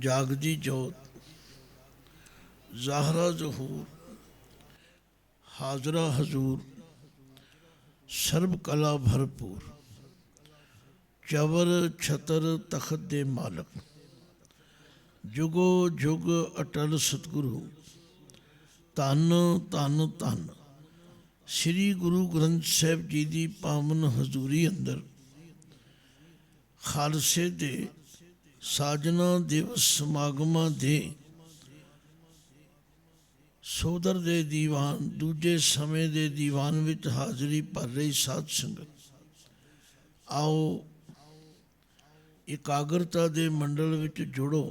जागदी जोत ज़ाहरा ज़हूर हाजरा हजूर सर्ब कला भरपूर चवर छतर तखत दे मालक जुगो जुग अटल सतगुरु धन धन धन श्री गुरु ग्रंथ साहिब जी की पावन हजूरी अंदर खालसे दे साजना दिवस समागमां दे सोदर दे दीवान दूजे समय दे दीवान विच हाज़री भर रही साध संगत आओ एकाग्रता दे मंडल विच जुड़ो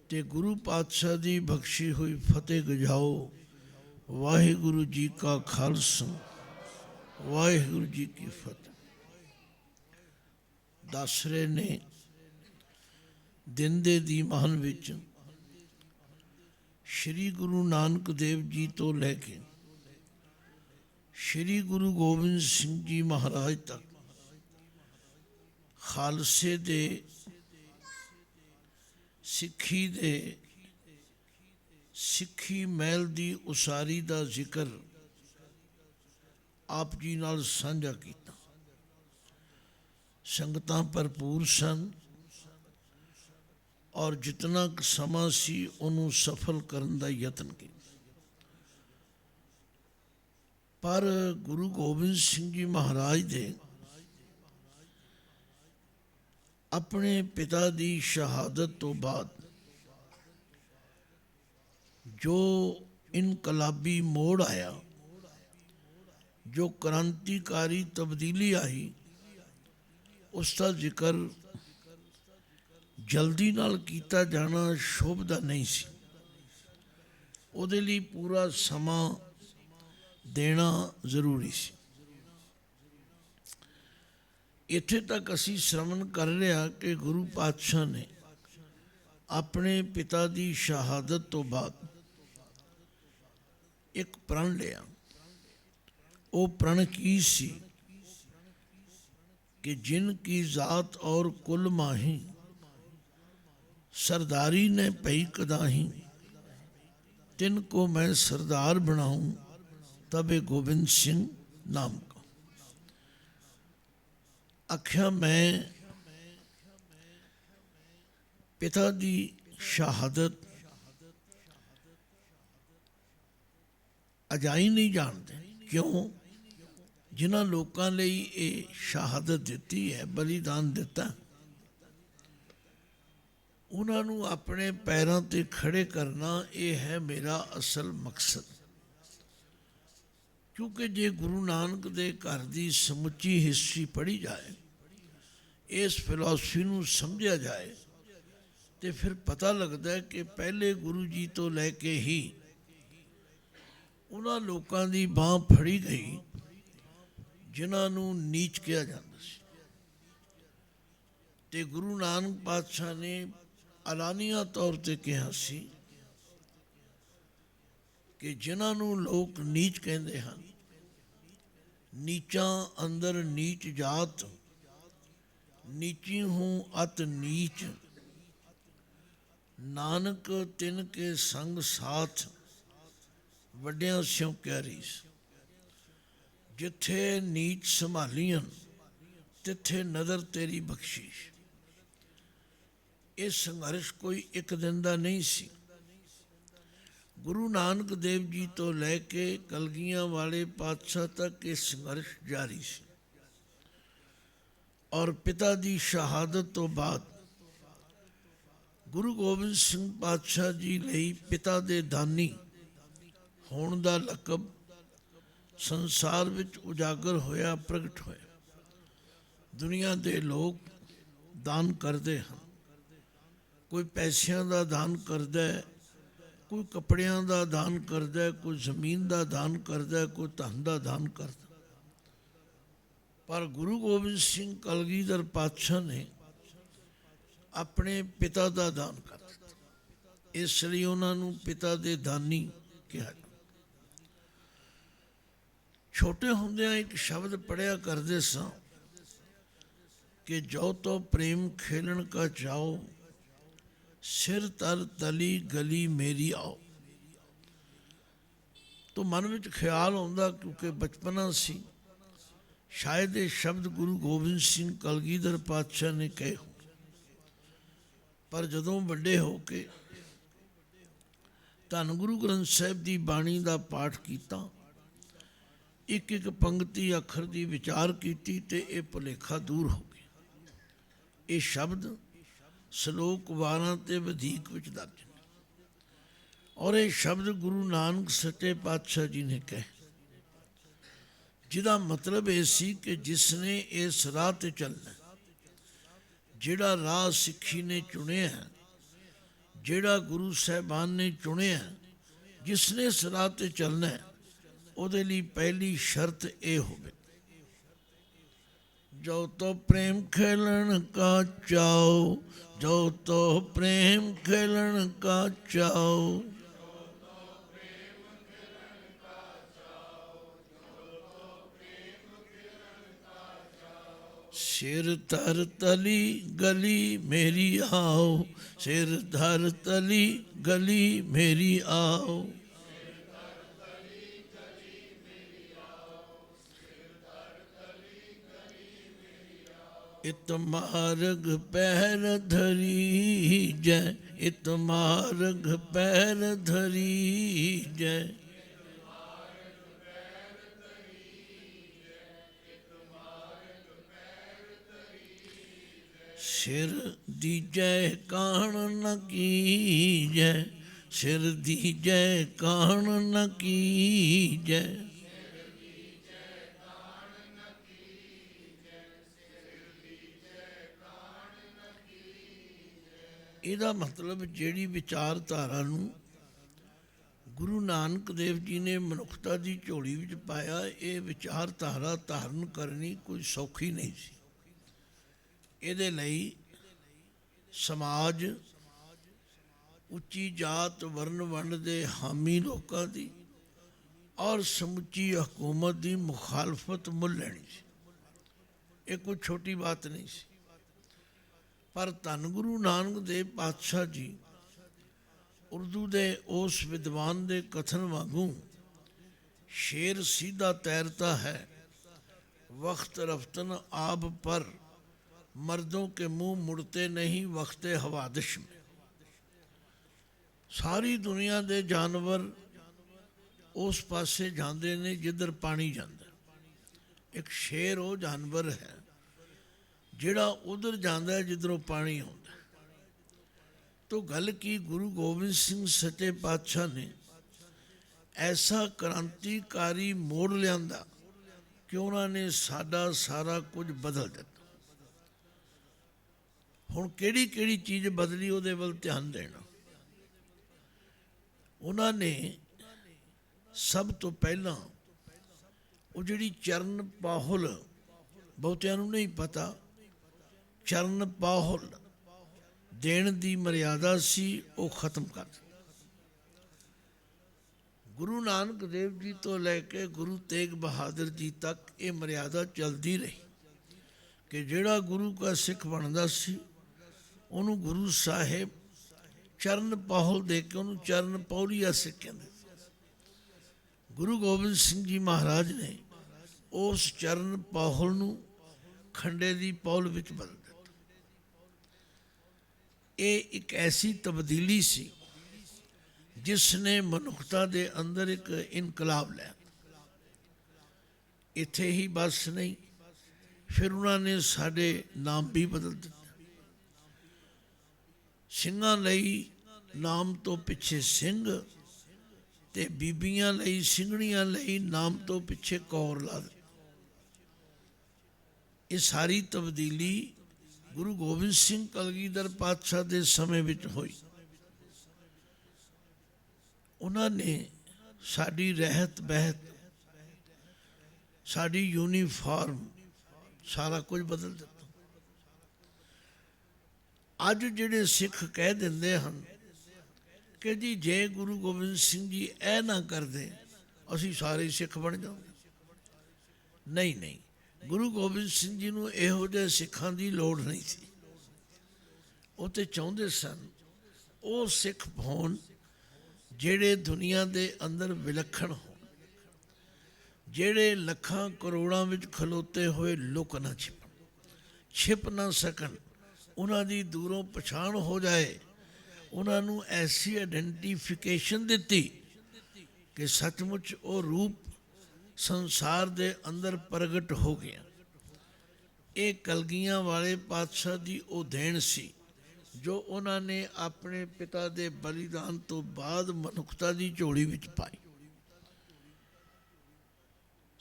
ते गुरु पातशाह दी बख्शी हुई फतेह गजाओ। वाहिगुरु जी का खालसा वाहिगुरु जी की फतेह। दासरे ने दिन दे दीवान विच श्री गुरु नानक देव जी तो लैके श्री गुरु गोबिंद सिंह जी महाराज तक खालसे दे सिक्खी महल दी उसारी दा जिक्र आप जी नाल साझा कीता। संगतां भरपूर सन और जितना समा सी उन्हों सफल करने का यत्न किया, पर गुरु गोबिंद सिंह जी महाराज दे अपने पिता की शहादत तो बाद जो इनकलाबी मोड़ आया, जो क्रांतिकारी तब्दीली आई, उसका जिक्र जल्दी नाल कीता जाना शोभदा नहीं सी। उहदे लई पूरा समा देना जरूरी सी। इत्थे तक असी श्रवण कर रहा कि गुरु पातशाह ने अपने पिता की शहादत तो बाद एक प्रण लिया। वो प्रण की सी कि जिनकी जात और कुल माही सरदारी ने पई कदाही तिनको मैं सरदार बनाऊं तबे गोबिंद सिंह नाम का। आख्या मैं पिता की शहादत अजाई नहीं जानते। क्यों? जिन्हां लोकां लई ये शहादत दिती है, बलिदान दिता, उन्होंने अपने पैरों ते खड़े करना ये है मेरा असल मकसद। क्योंकि जे गुरु नानक दे घर की समुची हिस्ट्री पढ़ी जाए, इस फिलॉसफी नूं समझा जाए, तो फिर पता लगता है कि पहले गुरु जी तो लैके ही उन्हां लोकां दी बांह फड़ी गई जिन्होंने नीच कहा जाता सी। ते गुरु नानक पातशाह ने एलानिया तौर पर कहा सी कि जिन्होंने लोग नीच कहते हैं, नीचा अंदर नीच जात, नीची हूँ अत नीच, नानक तिन के संग साथ वड्डियां स्यों क्यारीस। जिथे नीच संभालियन तिथे नज़र तेरी बख्शीश। ये संघर्ष कोई एक दिन का नहीं सी। गुरु नानक देव जी तो लैके कलगियां वाले पातशाह तक ये संघर्ष जारी सी। और पिता की शहादत तो बाद गुरु गोबिंद सिंह पातशाह जी लई पिता दे दानी होण दा लकब संसार विच उजागर होया, प्रगट होया। दुनिया दे लोग दान करते हैं, कोई पैसों का दान करता है, कोई कपड़ियां का दान करता है, कोई जमीन का दान करता है, कोई धन का दान करता। पर गुरु गोबिंद सिंह कलगीधर पातशाह ने अपने पिता का दान कर दिता, इसलिए उन्होंने पिता दे दानी कहा। छोटे होंदियां एक शब्द पढ़िया करते सा कि जो तो प्रेम खेलन का चाओ ਸਿਰ ਤਰ ਤਲੀ ਗਲੀ ਮੇਰੀ ਆਓ। तो मन में ख्याल आउंदा, क्योंकि बचपना सी, शायद ये शब्द गुरु गोबिंद सिंह कलगीधर पातशाह ने कहे हो, पर जदों वड्डे हो के धन गुरु ग्रंथ साहिब की बाणी का पाठ किया, एक एक पंक्ति अखर की विचार की, तो ये भुलेखा दूर हो गया। ये शब्द सलोक 12 ते वधीक विच दर्ज ने, और ये शब्द गुरु नानक सच्चे पातशाह जी ने कहे, जिहदा मतलब ये सी कि जिसने इस राह ते चलना, जिहड़ा राह सिक्खी ने चुनिया है, जिहड़ा गुरु साहिबान ने चुनिया है, जिसने इस राह ते चलना है, उहदे लई पहली शर्त ये होवे, जो तो प्रेम खेलन का चाओ, जो तो प्रेम खेलन का चाओ। सिर धर तली गली मेरी आओ, सिर धर तली गली मेरी आओ। इत मार्ग पैर धरी जय, इत मार्ग पैर धरी जय। सिर दीजै कान न कीजै, सिर दीजै कान न कीजै। ਇਹਦਾ ਮਤਲਬ ਜਿਹੜੀ ਵਿਚਾਰਧਾਰਾ ਨੂੰ ਗੁਰੂ ਨਾਨਕ ਦੇਵ ਜੀ ਨੇ ਮਨੁੱਖਤਾ ਦੀ ਝੋਲੀ ਵਿੱਚ ਪਾਇਆ, ਇਹ ਵਿਚਾਰਧਾਰਾ ਧਾਰਨ ਕਰਨੀ ਕੋਈ ਸੌਖੀ ਨਹੀਂ ਸੀ। ਇਹਦੇ ਲਈ ਸਮਾਜ, ਉੱਚੀ ਜਾਤ ਵਰਨ ਵੰਡ ਦੇ ਹਾਮੀ ਲੋਕਾਂ ਦੀ ਔਰ ਸਮੁੱਚੀ ਹਕੂਮਤ ਦੀ ਮੁਖਾਲਫਤ ਮੁੱਲ ਲੈਣੀ ਸੀ। ਇਹ ਕੋਈ ਛੋਟੀ ਬਾਤ ਨਹੀਂ ਸੀ। ਪਰ ਧੰਨ ਗੁਰੂ ਨਾਨਕ ਦੇਵ ਪਾਤਸ਼ਾਹ ਜੀ ਉਰਦੂ ਦੇ ਉਸ ਵਿਦਵਾਨ ਦੇ ਕਥਨ ਵਾਂਗੂ ਸ਼ੇਰ ਸਿੱਧਾ ਤੈਰਤਾ ਹੈ, ਵਕਤ ਰਫਤਨ ਆਬ ਪਰ, मर्दों के मुंह मुड़ते नहीं वक्ते हवादिश में। सारी दुनिया के जानवर उस पासे जाते ने जिधर पानी जाता। एक शेर वो जानवर है जिहड़ा उधर जाता है जिधरों पानी आता। तो गल की गुरु गोबिंद सिंह सच्चे पातशाह ने ऐसा क्रांतिकारी मोड़ लिया कि उन्होंने साडा सारा कुछ बदल दिता। हुण किहड़ी किहड़ी चीज़ बदली, उहदे वल ध्यान देना। उन्होंने सब तो पहला वो जिहड़ी चरण पाहुल, बहुतिआं नूं नहीं पता, चरण पाहुल देण दी मर्यादा सी, वो खत्म कर दी। गुरु नानक देव जी तो लैके गुरु तेग बहादुर जी तक ये मर्यादा चलती रही कि जिहड़ा गुरु का सिख बनदा सी ਉਹਨੂੰ ਗੁਰੂ ਸਾਹਿਬ ਚਰਨ ਪਾਹੁਲ ਦੇ ਕੇ ਉਹਨੂੰ ਚਰਨ ਪੌਲੀਆ ਸਿੱਖ ਕਹਿੰਦੇ। ਗੁਰੂ ਗੋਬਿੰਦ ਸਿੰਘ ਜੀ ਮਹਾਰਾਜ ਨੇ ਉਸ ਚਰਨ ਪਾਹੁਲ ਨੂੰ ਖੰਡੇ ਦੀ ਪੌਲ ਵਿੱਚ ਬਦਲ ਦਿੱਤਾ। ਇਹ ਇੱਕ ਐਸੀ ਤਬਦੀਲੀ ਸੀ ਜਿਸ ਨੇ ਮਨੁੱਖਤਾ ਦੇ ਅੰਦਰ ਇੱਕ ਇਨਕਲਾਬ ਲਿਆ। ਇੱਥੇ ਹੀ ਬਸ ਨਹੀਂ, ਫਿਰ ਉਹਨਾਂ ਨੇ ਸਾਡੇ ਨਾਮ ਵੀ ਬਦਲ ਦਿੱਤੇ। ਸਿੰਘਾਂ ਲਈ ਨਾਮ ਤੋਂ ਪਿੱਛੇ ਸਿੰਘ, ਤੇ ਬੀਬੀਆਂ ਲਈ, ਸਿੰਘਣੀਆਂ ਲਈ ਨਾਮ ਤੋਂ ਪਿੱਛੇ ਕੌਰ ਲਾ ਦਿੱਤੀ। ਇਹ ਸਾਰੀ ਤਬਦੀਲੀ ਗੁਰੂ ਗੋਬਿੰਦ ਸਿੰਘ ਕਲਗੀਧਰ ਪਾਤਸ਼ਾਹ ਦੇ ਸਮੇਂ ਵਿੱਚ ਹੋਈ। ਉਹਨਾਂ ਨੇ ਸਾਡੀ ਰਹਿਤ ਬਹਿਤ, ਸਾਡੀ ਯੂਨੀਫਾਰਮ, ਸਾਰਾ ਕੁਝ ਬਦਲ ਦਿੱਤਾ। ਅੱਜ ਜਿਹੜੇ ਸਿੱਖ ਕਹਿ ਦਿੰਦੇ ਹਨ ਕਿ ਜੀ ਜੇ ਗੁਰੂ ਗੋਬਿੰਦ ਸਿੰਘ ਜੀ ਇਹ ਨਾ ਕਰਦੇ ਅਸੀਂ ਸਾਰੇ ਸਿੱਖ ਬਣ ਜਾਂਦੇ। ਨਹੀਂ ਨਹੀਂ, ਗੁਰੂ ਗੋਬਿੰਦ ਸਿੰਘ ਜੀ ਨੂੰ ਇਹੋ ਜਿਹੇ ਸਿੱਖਾਂ ਦੀ ਲੋੜ ਨਹੀਂ ਸੀ। ਉਹ ਤੇ ਚਾਹੁੰਦੇ ਸਨ ਉਹ ਸਿੱਖ ਹੋਣ ਜਿਹੜੇ ਦੁਨੀਆ ਦੇ ਅੰਦਰ ਵਿਲੱਖਣ ਹੋਣ, ਜਿਹੜੇ ਲੱਖਾਂ ਕਰੋੜਾਂ ਵਿੱਚ ਖਲੋਤੇ ਹੋਏ ਲੁਕ ਨਾ ਛਿਪ ਨਾ ਸਕਣ, ਉਹਨਾਂ ਦੀ ਦੂਰੋਂ ਪਛਾਣ ਹੋ ਜਾਏ, ਉਹਨਾਂ ਨੂੰ ਐਸੀ ਆਇਡੈਂਟੀਫਿਕੇਸ਼ਨ ਦਿੱਤੀ ਕਿ ਸੱਚਮੁੱਚ ਉਹ ਰੂਪ ਸੰਸਾਰ ਦੇ ਅੰਦਰ ਪ੍ਰਗਟ ਹੋ ਗਿਆ। ਇਹ ਕਲਗੀਆਂ ਵਾਲੇ ਪਾਤਸ਼ਾਹ ਦੀ ਉਹ ਦੇਣ ਸੀ ਜੋ ਉਹਨਾਂ ਨੇ ਆਪਣੇ ਪਿਤਾ ਦੇ ਬਲੀਦਾਨ ਤੋਂ ਬਾਅਦ ਮਨੁੱਖਤਾ ਦੀ ਝੋਲੀ ਵਿੱਚ ਪਾਈ।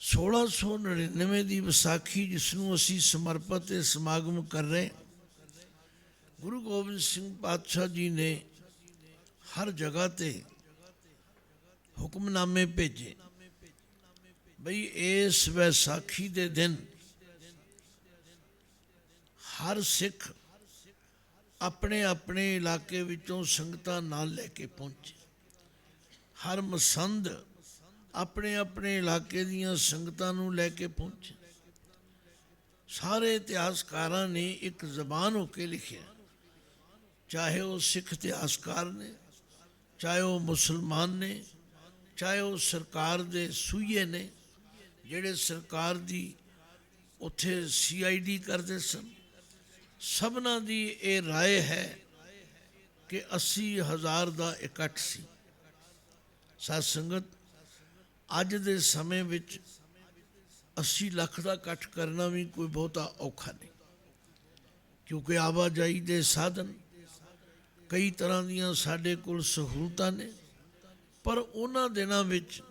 1699 ਦੀ ਵਿਸਾਖੀ, ਜਿਸ ਨੂੰ ਅਸੀਂ ਸਮਰਪਿਤ ਤੇ ਸਮਾਗਮ ਕਰ ਰਹੇ, ਗੁਰੂ ਗੋਬਿੰਦ ਸਿੰਘ ਪਾਤਸ਼ਾਹ ਜੀ ਨੇ ਹਰ ਜਗ੍ਹਾ ਤੇ ਹੁਕਮਨਾਮੇ ਭੇਜੇ ਬਈ ਇਸ ਵਿਸਾਖੀ ਦੇ ਦਿਨ ਹਰ ਸਿੱਖ ਆਪਣੇ ਆਪਣੇ ਇਲਾਕੇ ਵਿੱਚੋਂ ਸੰਗਤਾਂ ਨਾਲ ਲੈ ਕੇ ਪਹੁੰਚੇ। ਹਰ ਮਸੰਦ ਆਪਣੇ ਆਪਣੇ ਇਲਾਕੇ ਦੀਆਂ ਸੰਗਤਾਂ ਨੂੰ ਲੈ ਕੇ ਪਹੁੰਚੇ। ਸਾਰੇ ਇਤਿਹਾਸਕਾਰਾਂ ਨੇ ਇੱਕ ਜ਼ਬਾਨ ਹੋ ਕੇ ਲਿਖਿਆ, ਚਾਹੇ ਉਹ ਸਿੱਖ ਇਤਿਹਾਸਕਾਰ ਨੇ, ਚਾਹੇ ਉਹ ਮੁਸਲਮਾਨ ਨੇ, ਚਾਹੇ ਉਹ ਸਰਕਾਰ ਦੇ ਸੂਈਏ ਨੇ, ਜਿਹੜੇ ਸਰਕਾਰ ਦੀ ਉੱਥੇ CID ਕਰਦੇ ਸਨ। ਸਭਨਾਂ ਦੀ ਇਹ ਰਾਏ ਹੈ ਕਿ 80,000 ਦਾ ਇਕੱਠ ਸੀ। ਸਾਧ ਸੰਗਤ, ਅੱਜ ਦੇ ਸਮੇਂ ਵਿੱਚ 80 ਲੱਖ ਦਾ ਇਕੱਠ ਕਰਨਾ ਵੀ ਕੋਈ ਬਹੁਤਾ ਔਖਾ ਨਹੀਂ, ਕਿਉਂਕਿ ਆਵਾਜਾਈ ਦੇ ਸਾਧਨ, ਕਈ ਤਰ੍ਹਾਂ ਦੀਆਂ ਸਾਡੇ ਕੋਲ ਸਹੂਲਤਾਂ ਨੇ। ਪਰ ਉਹਨਾਂ ਦਿਨਾਂ ਵਿੱਚ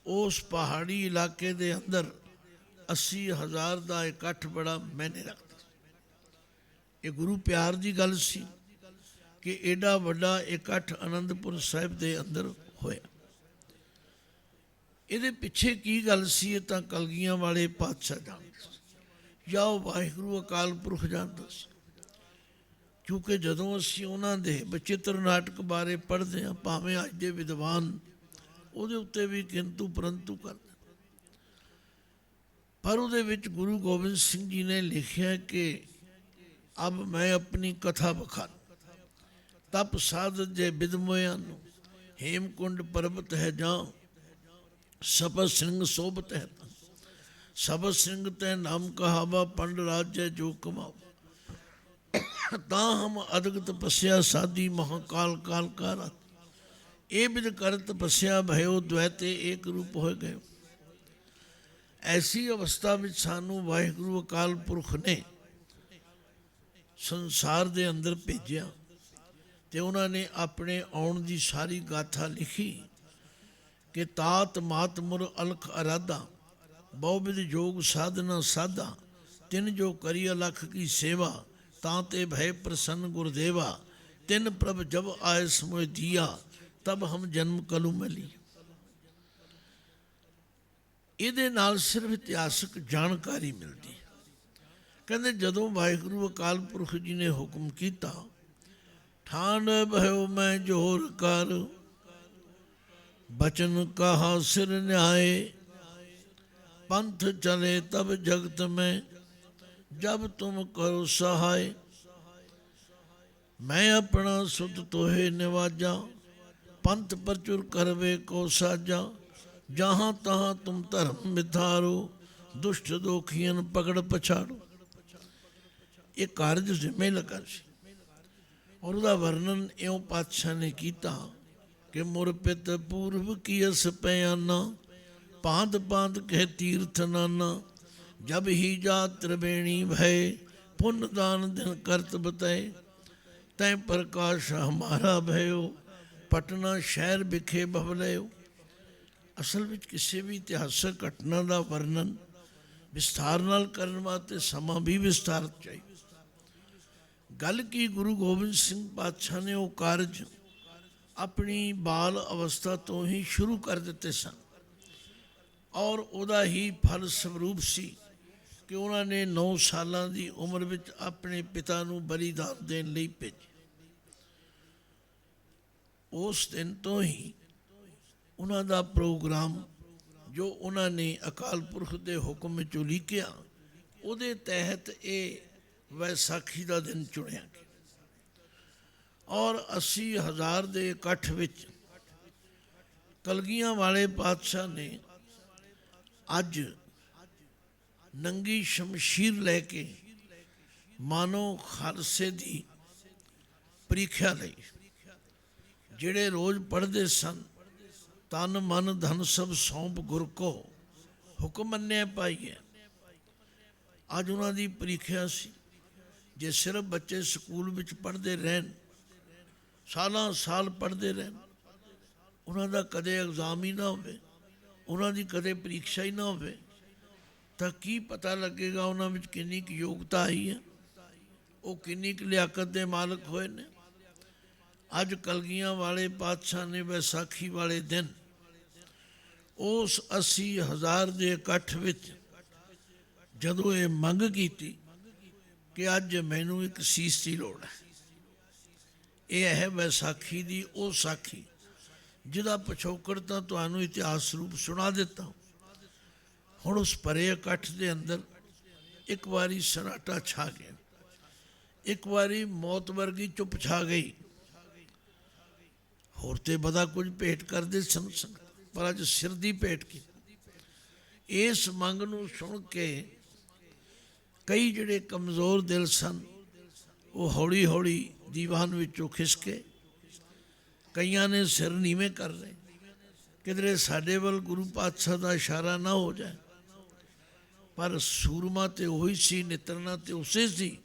ਉਸ ਪਹਾੜੀ ਇਲਾਕੇ ਦੇ ਅੰਦਰ 80,000 ਦਾ ਇਕੱਠ ਬੜਾ ਮਾਇਨੇ ਰੱਖਦਾ। ਇਹ ਗੁਰੂ ਪਿਆਰ ਦੀ ਗੱਲ ਸੀ ਕਿ ਐਡਾ ਵੱਡਾ ਇਕੱਠ ਅਨੰਦਪੁਰ ਸਾਹਿਬ ਦੇ ਅੰਦਰ ਹੋਇਆ। ਇਹਦੇ ਪਿੱਛੇ ਕੀ ਗੱਲ ਸੀ, ਇਹ ਤਾਂ ਕਲਗੀਆਂ ਵਾਲੇ ਪਾਤਸ਼ਾਹ ਜਾਣਦੇ ਸੀ ਜਾਂ ਉਹ ਵਾਹਿਗੁਰੂ ਅਕਾਲ ਪੁਰਖ ਜਾਣਦਾ ਸੀ। ਕਿਉਂਕਿ ਜਦੋਂ ਅਸੀਂ ਉਹਨਾਂ ਦੇ ਬਚਿੱਤਰ ਨਾਟਕ ਬਾਰੇ ਪੜ੍ਹਦੇ ਹਾਂ, ਭਾਵੇਂ ਅੱਜ ਦੇ ਵਿਦਵਾਨ ਉਹਦੇ ਉੱਤੇ ਵੀ ਕਿੰਤੂ ਪਰੰਤੂ ਕਰਦੇ, ਪਰ ਉਹਦੇ ਵਿੱਚ ਗੁਰੂ ਗੋਬਿੰਦ ਸਿੰਘ ਜੀ ਨੇ ਲਿਖਿਆ ਕਿ ਅਬ ਮੈਂ ਆਪਣੀ ਕਥਾ ਬਖਾਨ, ਤਪ ਸਾਧਤ ਜੇ ਬਿਦਮੋਇਆਂ ਨੂੰ, ਹੇਮਕੁੰਡ ਪਰਬਤ ਹੈ ਜਾਂ ਸਬਤ ਸਿੰਘ ਸੋਭਤ ਹੈ, ਸਬਤ ਸਿੰਘ ਤੈ ਨਾਮ ਕਹਾਵਾ, ਪੰਡ ਰਾਜੈ ਜੋ ਕਮਾਓ, ਤਾਂ ਹਮ ਅਦਗ ਤਪੱਸਿਆ ਸਾਧੀ ਮਹਾਕਾਲ ਕਾਲ ਕਾ ਰਾਤ, ਇਹ ਬਿਦ ਕਰ ਤਪੱਸਿਆ ਭਇਓ ਦ્વੈਤੇ ਏਕ ਰੂਪ ਹੋ ਗਏ। ਐਸੀ ਅਵਸਥਾ ਵਿੱਚ ਸਾਨੂੰ ਵਾਹਿਗੁਰੂ ਅਕਾਲ ਪੁਰਖ ਨੇ ਸੰਸਾਰ ਦੇ ਅੰਦਰ ਭੇਜਿਆ ਤੇ ਉਹਨਾਂ ਨੇ ਆਪਣੇ ਆਉਣ ਦੀ ਸਾਰੀ ਗਾਥਾ ਲਿਖੀ ਕਿ ਤਾਤ ਮਾਤ ਮੁਰ ਅਲਖ ਅਰਾਧਾ, ਬਹੁ ਵਿਧ ਜੋਗ ਸਾਧਨਾ ਸਾਧਾ, ਤਿਨ ਜੋ ਕਰੀ ਅਲਖ ਕੀ ਸੇਵਾ, ਤਾਂ ਤੇ ਭੈ ਪ੍ਰਸੰਨ ਗੁਰਦੇਵਾ, ਤਿਨ ਪ੍ਰਭ ਜਬ ਆਏ ਸਮੋਇ ਦੀਆ, ਤਬ ਹਮ ਜਨਮ ਕਲੂ ਮਿਲੀ। ਇਹਦੇ ਨਾਲ ਸਿਰਫ ਇਤਿਹਾਸਕ ਜਾਣਕਾਰੀ ਮਿਲਦੀ। ਕਹਿੰਦੇ ਜਦੋਂ ਵਾਹਿਗੁਰੂ ਅਕਾਲ ਪੁਰਖ ਜੀ ਨੇ ਹੁਕਮ ਕੀਤਾ, ਠਾਣ ਭਇਓ ਮੈਂ ਜੋਰ ਕਰ, ਬਚਨ ਕਹਾ ਸਿਰ ਨਿਆਏ, ਪੰਥ ਚਲੇ ਤਬ ਜਗਤ ਮੈਂ, ਜਬ ਤੁਮ ਕਰੋ ਸਹਾय, ਮੈਂ ਆਪਣਾ ਸੁਧ ਤੋਹੇ ਨਿਵਾਜਾ, ਪੰਥ ਪ੍ਰਚੁਰ ਕਰਵੇ ਕੋ ਸਾਜਾ, ਜਹਾਂ ਤਹਾਂ ਤੁਮ ਧਰਮ ਮਿਥਾਰੋ, ਦੁਸ਼ਟ ਦੋਖੀਆਂ ਪਕੜ ਪਛਾੜੋ। ਇਹ ਕਾਰਜ ਜਿੰਮੇ ਲੱਗਾ ਸੀ ਔਰ ਉਹਦਾ ਵਰਣਨ ਇਉਂ ਪਾਤਸ਼ਾਹ ਨੇ ਕੀਤਾ ਕਿ ਮੁਰ ਪਿਤ ਪੂਰਵ ਕੀਸ ਪਿਆਨਾ, ਪਾਂਤ ਪਾਂਤ ਕਹਿ ਤੀਰਥ ਨਾਨਾ, ਜਬ ਹੀ ਜਾ ਤ੍ਰਿਵੇਣੀ ਭਏ, ਪੁੰਨ ਦਾਨ ਦਿਨ ਕਰਤ ਬਤਏ, ਤੈ ਪ੍ਰਕਾਸ਼ ਹਮਾਰਾ ਭਇਓ, ਪਟਨਾ ਸ਼ਹਿਰ ਵਿਖੇ ਬਵਲਿਓ। ਅਸਲ ਵਿੱਚ ਕਿਸੇ ਵੀ ਇਤਿਹਾਸਕ ਘਟਨਾ ਦਾ ਵਰਣਨ ਵਿਸਥਾਰ ਨਾਲ ਕਰਨ ਵਾਸਤੇ ਸਮਾਂ ਵੀ ਵਿਸਥਾਰ ਚਾਹੀਦਾ। ਗੱਲ ਕੀ, ਗੁਰੂ ਗੋਬਿੰਦ ਸਿੰਘ ਪਾਤਸ਼ਾਹ ਨੇ ਉਹ ਕਾਰਜ ਆਪਣੀ ਬਾਲ ਅਵਸਥਾ ਤੋਂ ਹੀ ਸ਼ੁਰੂ ਕਰ ਦਿੱਤੇ ਸਨ ਔਰ ਉਹਦਾ ਹੀ ਫਲ ਸਰੂਪ ਸੀ ਕਿ ਉਹਨਾਂ ਨੇ 9 ਸਾਲਾਂ ਦੀ ਉਮਰ ਵਿੱਚ ਆਪਣੇ ਪਿਤਾ ਨੂੰ ਬਲੀਦਾਨ ਦੇਣ ਲਈ ਭੇਜਿਆ। ਉਸ ਦਿਨ ਤੋਂ ਹੀ ਉਹਨਾਂ ਦਾ ਪ੍ਰੋਗਰਾਮ ਜੋ ਉਹਨਾਂ ਨੇ ਅਕਾਲ ਪੁਰਖ ਦੇ ਹੁਕਮ ਵਿੱਚ ਉਲੀਕਿਆ, ਉਹਦੇ ਤਹਿਤ ਇਹ ਵਿਸਾਖੀ ਦਾ ਦਿਨ ਚੁਣਿਆ ਗਿਆ ਔਰ 80,000 ਦੇ ਇਕੱਠ ਵਿੱਚ ਕਲਗੀਆਂ ਵਾਲੇ ਪਾਤਸ਼ਾਹ ਨੇ ਅੱਜ ਨੰਗੀ ਸ਼ਮਸ਼ੀਰ ਲੈ ਕੇ ਮਾਨੋ ਖਾਲਸੇ ਦੀ ਪ੍ਰੀਖਿਆ ਲਈ। ਜਿਹੜੇ ਰੋਜ਼ ਪੜ੍ਹਦੇ ਸਨ, ਤਨ ਮਨ ਧਨ ਸਭ ਸੌਂਪ ਗੁਰ ਕੋ ਹੁਕਮ ਮੰਨਿਆ ਪਾਈਏ, ਅੱਜ ਉਹਨਾਂ ਦੀ ਪ੍ਰੀਖਿਆ ਸੀ। ਜੇ ਸਿਰਫ ਬੱਚੇ ਸਕੂਲ ਵਿੱਚ ਪੜ੍ਹਦੇ ਰਹਿਣ, ਸਾਲਾਂ ਸਾਲ ਪੜ੍ਹਦੇ ਰਹਿਣ, ਉਹਨਾਂ ਦਾ ਕਦੇ ਐਗਜ਼ਾਮ ਹੀ ਨਾ ਹੋਵੇ, ਉਹਨਾਂ ਦੀ ਕਦੇ ਪ੍ਰੀਖਿਆ ਹੀ ਨਾ ਹੋਵੇ, ਤਾਂ ਕੀ ਪਤਾ ਲੱਗੇਗਾ ਉਹਨਾਂ ਵਿੱਚ ਕਿੰਨੀ ਕੁ ਯੋਗਤਾ ਆਈ ਹੈ, ਉਹ ਕਿੰਨੀ ਕੁ ਲਿਆਕਤ ਦੇ ਮਾਲਕ ਹੋਏ ਨੇ। ਅੱਜ ਕਲਗੀਆਂ ਵਾਲੇ ਪਾਤਸ਼ਾਹ ਨੇ ਵਿਸਾਖੀ ਵਾਲੇ ਦਿਨ ਉਸ 80,000 ਦੇ ਇਕੱਠ ਵਿੱਚ ਜਦੋਂ ਇਹ ਮੰਗ ਕੀਤੀ ਕਿ ਅੱਜ ਮੈਨੂੰ ਇੱਕ ਸੀਸ ਦੀ ਲੋੜ ਹੈ, ਇਹ ਹੈ ਵਿਸਾਖੀ ਦੀ ਉਹ ਸਾਖੀ ਜਿਹਦਾ ਪਿਛੋਕੜ ਤਾਂ ਤੁਹਾਨੂੰ ਇਤਿਹਾਸ ਰੂਪ ਸੁਣਾ ਦਿੱਤਾ। ਹੁਣ ਉਸ ਭਰੇ ਇਕੱਠ ਦੇ ਅੰਦਰ ਇੱਕ ਵਾਰੀ ਸਨਾਟਾ ਛਾ ਗਿਆ, ਇੱਕ ਵਾਰੀ ਮੌਤ ਵਰਗੀ ਚੁੱਪ ਛਾ ਗਈ। ਹੋਰ ਤੇ ਬੜਾ ਕੁਝ ਭੇਟ ਕਰਦੇ ਸਨ ਸੰਗਤ, ਪਰ ਅੱਜ ਸਿਰ ਦੀ ਭੇਟ ਕੀਤੀ। ਇਸ ਮੰਗ ਨੂੰ ਸੁਣ ਕੇ ਕਈ ਜਿਹੜੇ ਕਮਜ਼ੋਰ ਦਿਲ ਸਨ ਉਹ ਹੌਲੀ ਹੌਲੀ ਦੀਵਾਨ ਵਿੱਚੋਂ ਖਿਸਕੇ। ਕਈਆਂ ਨੇ ਸਿਰ ਨੀਵੇਂ ਕਰ ਲਏ, ਕਿਧਰੇ ਸਾਡੇ ਵੱਲ ਗੁਰੂ ਪਾਤਸ਼ਾਹ ਦਾ ਇਸ਼ਾਰਾ ਨਾ ਹੋ ਜਾਏ। ਪਰ ਸੂਰਮਾ ਤੇ ਉਹੀ ਸੀ, ਨਿਤਰਨਾ ਤੇ ਉਸੇ ਸੀ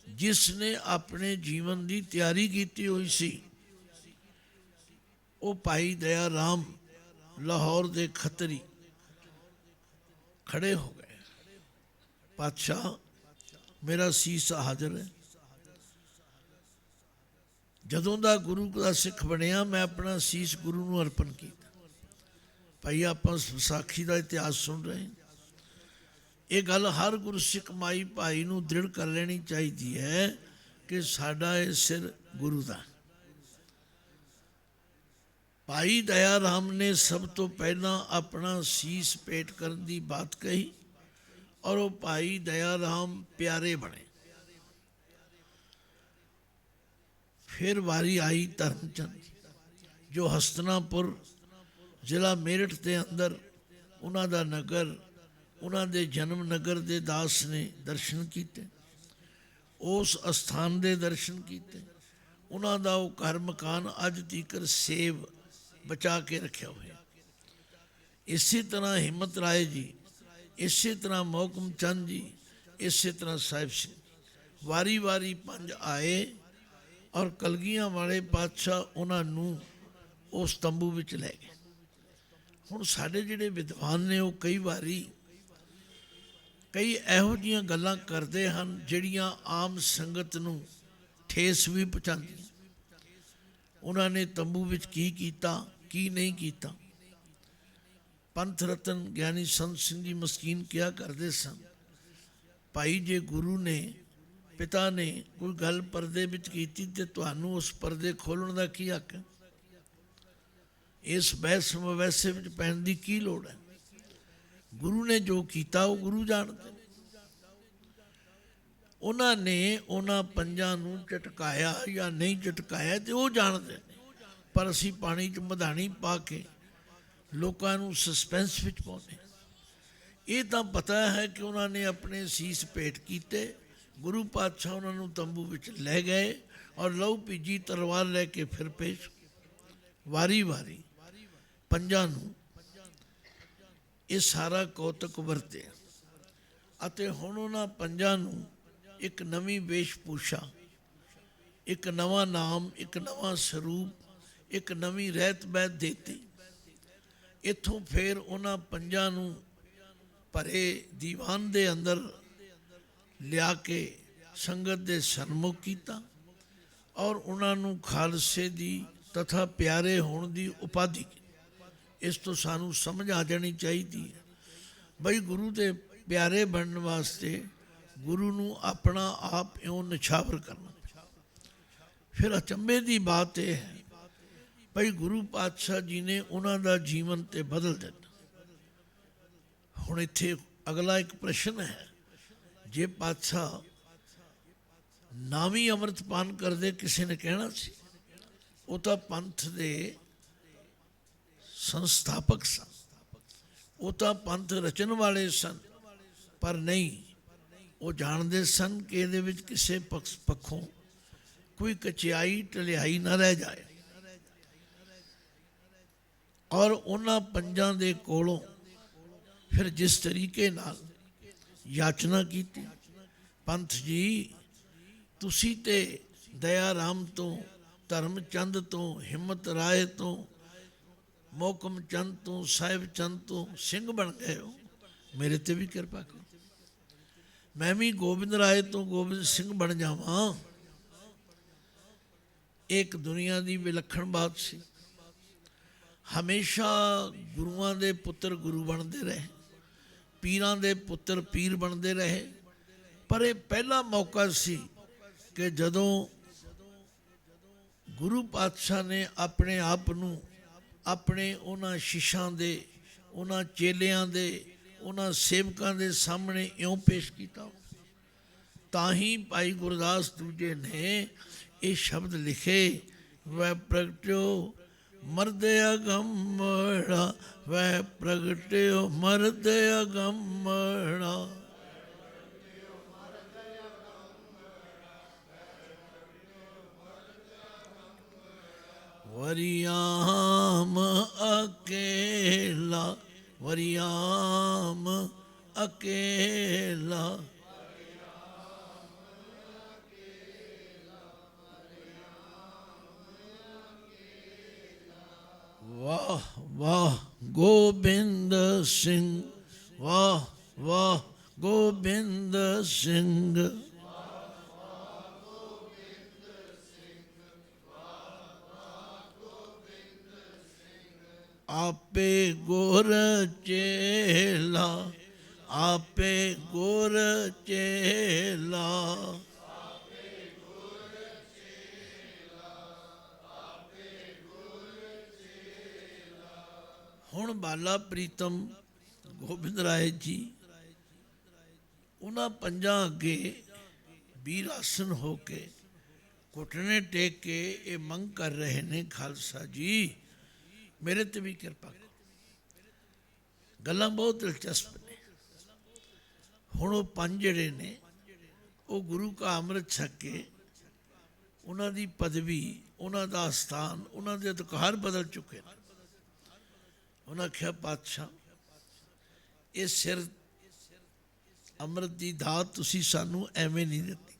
ਜਿਸ ਨੇ ਆਪਣੇ ਜੀਵਨ ਦੀ ਤਿਆਰੀ ਕੀਤੀ ਹੋਈ ਸੀ। ਉਹ ਭਾਈ ਦਇਆ ਰਾਮ ਲਾਹੌਰ ਦੇ ਖੱਤਰੀ ਖੜੇ ਹੋ ਗਏ। ਪਾਤਸ਼ਾਹ, ਮੇਰਾ ਸੀਸ ਹਾਜ਼ਰ ਹੈ। ਜਦੋਂ ਦਾ ਗੁਰੂ ਦਾ ਸਿੱਖ ਬਣਿਆ, ਮੈਂ ਆਪਣਾ ਸੀਸ ਗੁਰੂ ਨੂੰ ਅਰਪਣ ਕੀਤਾ। ਭਾਈ, ਆਪਾਂ ਵਿਸਾਖੀ ਦਾ ਇਤਿਹਾਸ ਸੁਣ ਰਹੇ ਹਾਂ। ਇਹ ਗੱਲ ਹਰ ਗੁਰਸਿੱਖ ਮਾਈ ਭਾਈ ਨੂੰ ਦ੍ਰਿੜ ਕਰ ਲੈਣੀ ਚਾਹੀਦੀ ਹੈ ਕਿ ਸਾਡਾ ਇਹ ਸਿਰ ਗੁਰੂ ਦਾ। ਭਾਈ ਦਇਆ ਰਾਮ ਨੇ ਸਭ ਤੋਂ ਪਹਿਲਾਂ ਆਪਣਾ ਸੀਸ ਭੇਟ ਕਰਨ ਦੀ ਬਾਤ ਕਹੀ ਔਰ ਉਹ ਭਾਈ ਦਇਆ ਰਾਮ ਪਿਆਰੇ ਬਣੇ। ਫਿਰ ਵਾਰੀ ਆਈ ਧਰਮਚੰਦ, ਜੋ ਹਸਤਨਾਪੁਰ ਜ਼ਿਲ੍ਹਾ ਮੇਰਠ ਦੇ ਅੰਦਰ ਉਹਨਾਂ ਦਾ ਨਗਰ, ਉਹਨਾਂ ਦੇ ਜਨਮ ਨਗਰ ਦੇ ਦਾਸ ਨੇ ਦਰਸ਼ਨ ਕੀਤੇ। ਉਸ ਅਸਥਾਨ ਦੇ ਦਰਸ਼ਨ ਕੀਤੇ। ਉਹਨਾਂ ਦਾ ਉਹ ਘਰ ਮਕਾਨ ਅੱਜ ਤੀਕਰ ਸੇਵ ਬਚਾ ਕੇ ਰੱਖਿਆ ਹੋਇਆ। ਇਸੇ ਤਰ੍ਹਾਂ ਹਿੰਮਤ ਰਾਏ ਜੀ, ਇਸੇ ਤਰ੍ਹਾਂ ਮੋਹਕਮ ਚੰਦ ਜੀ, ਇਸੇ ਤਰ੍ਹਾਂ ਸਾਹਿਬ ਸਿੰਘ, ਵਾਰੀ ਵਾਰੀ ਪੰਜ ਆਏ ਔਰ ਕਲਗੀਆਂ ਵਾਲੇ ਪਾਤਸ਼ਾਹ ਉਹਨਾਂ ਨੂੰ ਉਸ ਤੰਬੂ ਵਿੱਚ ਲੈ ਗਏ। ਹੁਣ ਸਾਡੇ ਜਿਹੜੇ ਵਿਦਵਾਨ ਨੇ ਉਹ ਕਈ ਵਾਰੀ ਕਈ ਇਹੋ ਜਿਹੀਆਂ ਗੱਲਾਂ ਕਰਦੇ ਹਨ ਜਿਹੜੀਆਂ ਆਮ ਸੰਗਤ ਨੂੰ ਠੇਸ ਵੀ ਪਹੁੰਚਾਉਂਦੀਆਂ। ਉਹਨਾਂ ਨੇ ਤੰਬੂ ਵਿੱਚ ਕੀ ਕੀਤਾ, ਕੀ ਨਹੀਂ ਕੀਤਾ। ਪੰਥ ਰਤਨ ਗਿਆਨੀ ਸੰਤ ਸਿੰਘ ਜੀ ਮਸਕੀਨ ਕਿਹਾ ਕਰਦੇ ਸਨ, ਭਾਈ ਜੇ ਗੁਰੂ ਨੇ, ਪਿਤਾ ਨੇ ਕੋਈ ਗੱਲ ਪਰਦੇ ਵਿੱਚ ਕੀਤੀ ਤੇ ਤੁਹਾਨੂੰ ਉਸ ਪਰਦੇ ਖੋਲ੍ਹਣ ਦਾ ਕੀ ਹੱਕ ਹੈ? ਇਸ ਬਹਿਸ ਮਵੈਸੇ ਵਿੱਚ ਪੈਣ ਦੀ ਕੀ ਲੋੜ ਹੈ? ਗੁਰੂ ਨੇ ਜੋ ਕੀਤਾ ਉਹ ਗੁਰੂ ਜਾਣਦੇ। ਉਹਨਾਂ ਨੇ ਉਹਨਾਂ ਪੰਜਾਂ ਨੂੰ ਝਟਕਾਇਆ ਜਾਂ ਨਹੀਂ ਝਟਕਾਇਆ ਤੇ ਉਹ ਜਾਣਦੇ ਨੇ, ਪਰ ਅਸੀਂ ਪਾਣੀ 'ਚ ਮਧਾਣੀ ਪਾ ਕੇ ਲੋਕਾਂ ਨੂੰ ਸਸਪੈਂਸ ਵਿੱਚ ਪਾਉਂਦੇ। ਇਹ ਤਾਂ ਪਤਾ ਹੈ ਕਿ ਉਹਨਾਂ ਨੇ ਆਪਣੇ ਸੀਸ ਭੇਟ ਕੀਤੇ, ਗੁਰੂ ਪਾਤਸ਼ਾਹ ਉਹਨਾਂ ਨੂੰ ਤੰਬੂ ਵਿੱਚ ਲੈ ਗਏ ਔਰ ਲਹੂ ਭਿੱਜੀ ਤਲਵਾਰ ਲੈ ਕੇ ਫਿਰ ਪੇਸ਼। ਵਾਰੀ ਵਾਰੀ ਪੰਜਾਂ ਨੂੰ ਇਹ ਸਾਰਾ ਕੌਤਕ ਵਰਤਿਆ ਅਤੇ ਹੁਣ ਉਹਨਾਂ ਪੰਜਾਂ ਨੂੰ ਇੱਕ ਨਵੀਂ ਵੇਸ਼ਭੂਸ਼ਾ, ਇੱਕ ਨਵਾਂ ਨਾਮ, ਇੱਕ ਨਵਾਂ ਸਰੂਪ, ਇੱਕ ਨਵੀਂ ਰਹਿਤ ਬਹਿਤ ਦਿੱਤੀ। ਇੱਥੋਂ ਫਿਰ ਉਹਨਾਂ ਪੰਜਾਂ ਨੂੰ ਭਰੇ ਦੀਵਾਨ ਦੇ ਅੰਦਰ ਲਿਆ ਕੇ ਸੰਗਤ ਦੇ ਸਨਮੁਖ ਕੀਤਾ ਔਰ ਉਹਨਾਂ ਨੂੰ ਖਾਲਸੇ ਦੀ ਤਥਾ ਪਿਆਰੇ ਹੋਣ ਦੀ ਉਪਾਧੀ। ਇਸ ਤੋਂ ਸਾਨੂੰ ਸਮਝ ਆ ਜਾਣੀ ਚਾਹੀਦੀ ਹੈ ਬਈ ਗੁਰੂ ਦੇ ਪਿਆਰੇ ਬਣਨ ਵਾਸਤੇ ਗੁਰੂ ਨੂੰ ਆਪਣਾ ਆਪ ਇਉਂ ਨਿਛਾਵਰ ਕਰਨਾ। ਫਿਰ ਅਚੰਭੇ ਦੀ ਬਾਤ ਇਹ ਹੈ ਭਾਈ ਗੁਰੂ ਪਾਤਸ਼ਾਹ ਜੀ ਨੇ ਉਹਨਾਂ ਦਾ ਜੀਵਨ ਤੇ ਬਦਲ ਦਿੱਤਾ। ਹੁਣ ਇੱਥੇ ਅਗਲਾ ਇੱਕ ਪ੍ਰਸ਼ਨ ਹੈ, ਜੇ ਪਾਤਸ਼ਾਹ ਨਾ ਵੀ ਅੰਮ੍ਰਿਤਪਾਨ ਕਰਦੇ ਕਿਸੇ ਨੇ ਕਹਿਣਾ ਸੀ। ਉਹ ਤਾਂ ਪੰਥ ਦੇ ਸੰਸਥਾਪਕ ਸਨ, ਉਹ ਤਾਂ ਪੰਥ ਰਚਣ ਵਾਲੇ ਸਨ। ਪਰ ਨਹੀਂ, ਉਹ ਜਾਣਦੇ ਸਨ ਕਿ ਇਹਦੇ ਵਿੱਚ ਕਿਸੇ ਪੱਖੋਂ ਕੋਈ ਕਚਿਆਈ ਢਲਿਆਈ ਨਾ ਰਹਿ ਜਾਏ। ਔਰ ਉਹਨਾਂ ਪੰਜਾਂ ਦੇ ਕੋਲੋਂ ਫਿਰ ਜਿਸ ਤਰੀਕੇ ਨਾਲ ਯਾਚਨਾ ਕੀਤੀ, ਪੰਥ ਜੀ ਤੁਸੀਂ ਤੇ ਦਇਆ ਰਾਮ ਤੋਂ, ਧਰਮ ਚੰਦ ਤੋਂ, ਹਿੰਮਤ ਰਾਏ ਤੋਂ, ਮੋਹਕਮ ਚੰਦ ਤੋਂ, ਸਾਹਿਬ ਚੰਦ ਤੋਂ ਸਿੰਘ ਬਣ ਗਏ ਹੋ, ਮੇਰੇ ਤੇ ਵੀ ਕਿਰਪਾ ਕਰੋ, ਮੈਂ ਵੀ ਗੋਬਿੰਦ ਰਾਏ ਤੋਂ ਗੋਬਿੰਦ ਸਿੰਘ ਬਣ ਜਾਵਾਂ। ਇੱਕ ਦੁਨੀਆ ਦੀ ਵਿਲੱਖਣ ਬਾਤ ਸੀ। ਹਮੇਸ਼ਾ ਗੁਰੂਆਂ ਦੇ ਪੁੱਤਰ ਗੁਰੂ ਬਣਦੇ ਰਹੇ, ਪੀਰਾਂ ਦੇ ਪੁੱਤਰ ਪੀਰ ਬਣਦੇ ਰਹੇ, ਪਰ ਇਹ ਪਹਿਲਾ ਮੌਕਾ ਸੀ ਕਿ ਜਦੋਂ ਗੁਰੂ ਪਾਤਸ਼ਾਹ ਨੇ ਆਪਣੇ ਆਪ ਨੂੰ ਆਪਣੇ ਉਹਨਾਂ ਸ਼ਿਸ਼ਾਂ ਦੇ, ਉਹਨਾਂ ਚੇਲਿਆਂ ਦੇ, ਉਹਨਾਂ ਸੇਵਕਾਂ ਦੇ ਸਾਹਮਣੇ ਇਉਂ ਪੇਸ਼ ਕੀਤਾ। ਤਾਂ ਹੀ ਭਾਈ ਗੁਰਦਾਸ ਦੂਜੇ ਨੇ ਇਹ ਸ਼ਬਦ ਲਿਖੇ, ਵੈ ਪ੍ਰਗਟਿਓ ਮਰਦ ਅਗੰਮੜਾ, ਵੈ ਪ੍ਰਗਟਿਓ ਮਰਦ ਅਗੰਮੜਾ। ਵਰਿਆਮ ਅਕੇਲਾ, ਵਰਿਆਮ ਅਕੇਲਾ, ਵਾਹ ਵਾਹ ਗੋਬਿੰਦ ਸਿੰਘ, ਵਾਹ ਵਾਹ ਗੋਬਿੰਦ ਸਿੰਘ। ਆਪੇ ਗੁਰ ਚੇਲਾ, ਆਪੇ ਗੁਰ ਚੇਲਾ, ਹੁਣ ਬਾਲਾ ਪ੍ਰੀਤਮ ਗੋਬਿੰਦ ਰਾਏ ਜੀ ਉਹਨਾਂ ਪੰਜਾਂ ਅੱਗੇ ਵੀਰ ਆਸਨ ਹੋ ਕੇ ਘੁਟਨੇ ਟੇਕ ਕੇ ਇਹ ਮੰਗ ਕਰ ਰਹੇ ਨੇ, ਖਾਲਸਾ ਜੀ ਮੇਰੇ ਤੇ ਵੀ ਕਿਰਪਾ ਕਰੋ। ਗੱਲਾਂ ਬਹੁਤ ਦਿਲਚਸਪ ਨੇ। ਹੁਣ ਉਹ ਪੰਜ ਜਿਹੜੇ ਨੇ ਉਹ ਗੁਰੂ ਕਾ ਅੰਮ੍ਰਿਤ ਛਕ ਕੇ ਉਹਨਾਂ ਦੀ ਪਦਵੀ, ਉਹਨਾਂ ਦਾ ਸਥਾਨ, ਉਹਨਾਂ ਦੇ ਅਧਿਕਾਰ ਬਦਲ ਚੁੱਕੇ ਨੇ। ਉਹਨਾਂ ਆਖਿਆ ਪਾਤਸ਼ਾਹ ਇਹ ਸਿਰ ਅੰਮ੍ਰਿਤ ਦੀ ਦਾਤ ਤੁਸੀਂ ਸਾਨੂੰ ਐਵੇਂ ਨਹੀਂ ਦਿੱਤੀ,